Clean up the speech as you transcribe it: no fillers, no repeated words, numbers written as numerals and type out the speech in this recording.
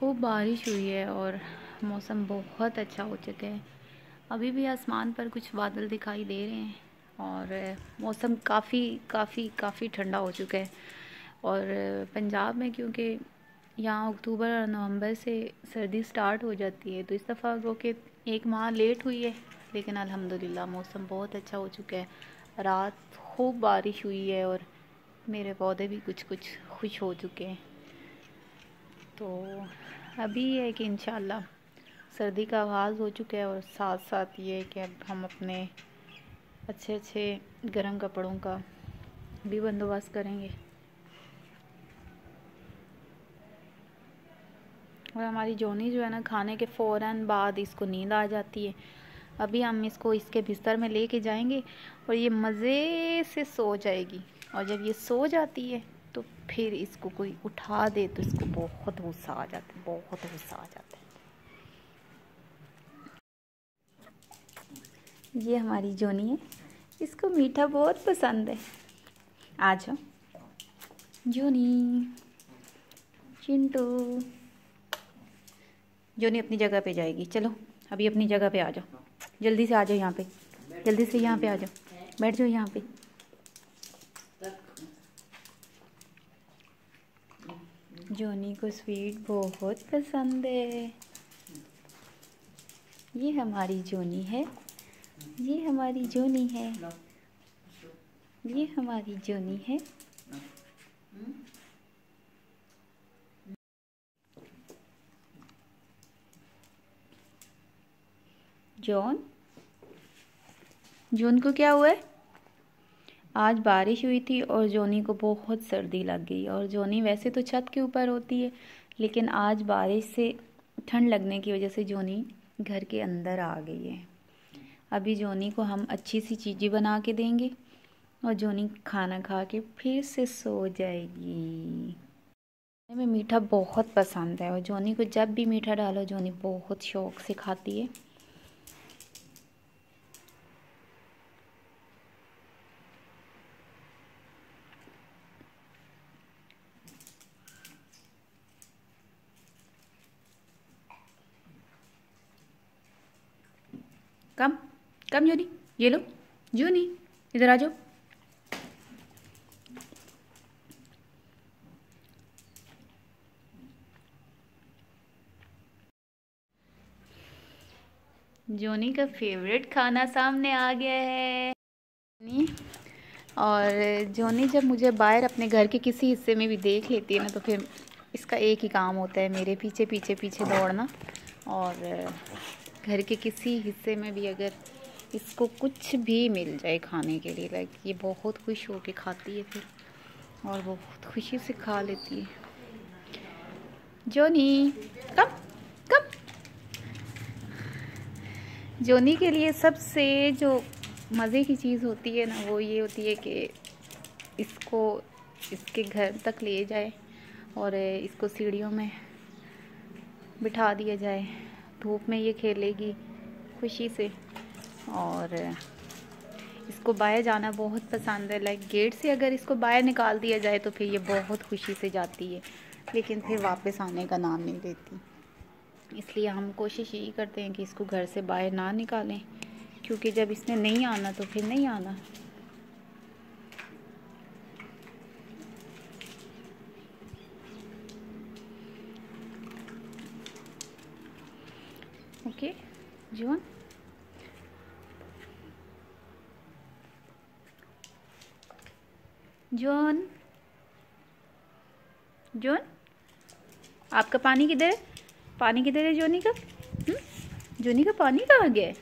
खूब बारिश हुई है और मौसम बहुत अच्छा हो चुका है। अभी भी आसमान पर कुछ बादल दिखाई दे रहे हैं और मौसम काफ़ी ठंडा हो चुका है। और पंजाब में क्योंकि यहाँ अक्टूबर और नवंबर से सर्दी स्टार्ट हो जाती है, तो इस दफ़ा वो कि एक माह लेट हुई है, लेकिन अल्हम्दुलिल्लाह मौसम बहुत अच्छा हो चुका है। रात खूब बारिश हुई है और मेरे पौधे भी कुछ कुछ खुश हो चुके हैं। तो अभी है कि इंशाल्लाह सर्दी का आगाज़ हो चुका है और साथ साथ ये कि अब हम अपने अच्छे गर्म कपड़ों का भी बंदोबस्त करेंगे। और हमारी जोनी जो है ना, खाने के फ़ौरन बाद इसको नींद आ जाती है। अभी हम इसको इसके बिस्तर में लेके जाएंगे और ये मज़े से सो जाएगी। और जब ये सो जाती है तो फिर इसको कोई उठा दे तो इसको बहुत गुस्सा आ जाता है, बहुत गुस्सा आ जाता है। ये हमारी जोनी है, इसको मीठा बहुत पसंद है। आ जाओ जोनी, चिंटू। जोनी अपनी जगह पे जाएगी। चलो अभी अपनी जगह पे आ जाओ, जल्दी से आ जाओ यहाँ पे, जल्दी से यहाँ पे आ जाओ, बैठ जाओ यहाँ पे। जोनी को स्वीट बहुत पसंद है। ये हमारी जोनी है, ये हमारी जोनी है, ये हमारी जोनी है। जॉन को क्या हुआ है? आज बारिश हुई थी और जोनी को बहुत सर्दी लग गई। और जोनी वैसे तो छत के ऊपर होती है, लेकिन आज बारिश से ठंड लगने की वजह से जोनी घर के अंदर आ गई है। अभी जोनी को हम अच्छी सी चीज़ें बना के देंगे और जोनी खाना खा के फिर से सो जाएगी। हमें मीठा बहुत पसंद है और जोनी को जब भी मीठा डालो जोनी बहुत शौक से खाती है। कम कम जोनी, ये लो जोनी, इधर आ जाओ। जोनी का फेवरेट खाना सामने आ गया है। और जोनी जब मुझे बाहर अपने घर के किसी हिस्से में भी देख लेती है ना, तो फिर इसका एक ही काम होता है, मेरे पीछे पीछे पीछे दौड़ना। और घर के किसी हिस्से में भी अगर इसको कुछ भी मिल जाए खाने के लिए, लाइक ये बहुत खुश होके खाती है फिर, और बहुत खुशी से खा लेती है। जोनी कम कम। जोनी के लिए सबसे जो मज़े की चीज़ होती है ना, वो ये होती है कि इसको इसके घर तक ले जाए और इसको सीढ़ियों में बिठा दिया जाए। धूप में ये खेलेगी खुशी से। और इसको बाहर जाना बहुत पसंद है, लाइक गेट से अगर इसको बाहर निकाल दिया जाए तो फिर ये बहुत खुशी से जाती है, लेकिन फिर वापस आने का नाम नहीं लेती। इसलिए हम कोशिश यही करते हैं कि इसको घर से बाहर ना निकालें, क्योंकि जब इसने नहीं आना तो फिर नहीं आना। ओके जॉन, जॉन, जॉन आपका पानी किधर है? पानी किधर है जोनी का? जोनी का पानी कहाँ गया है?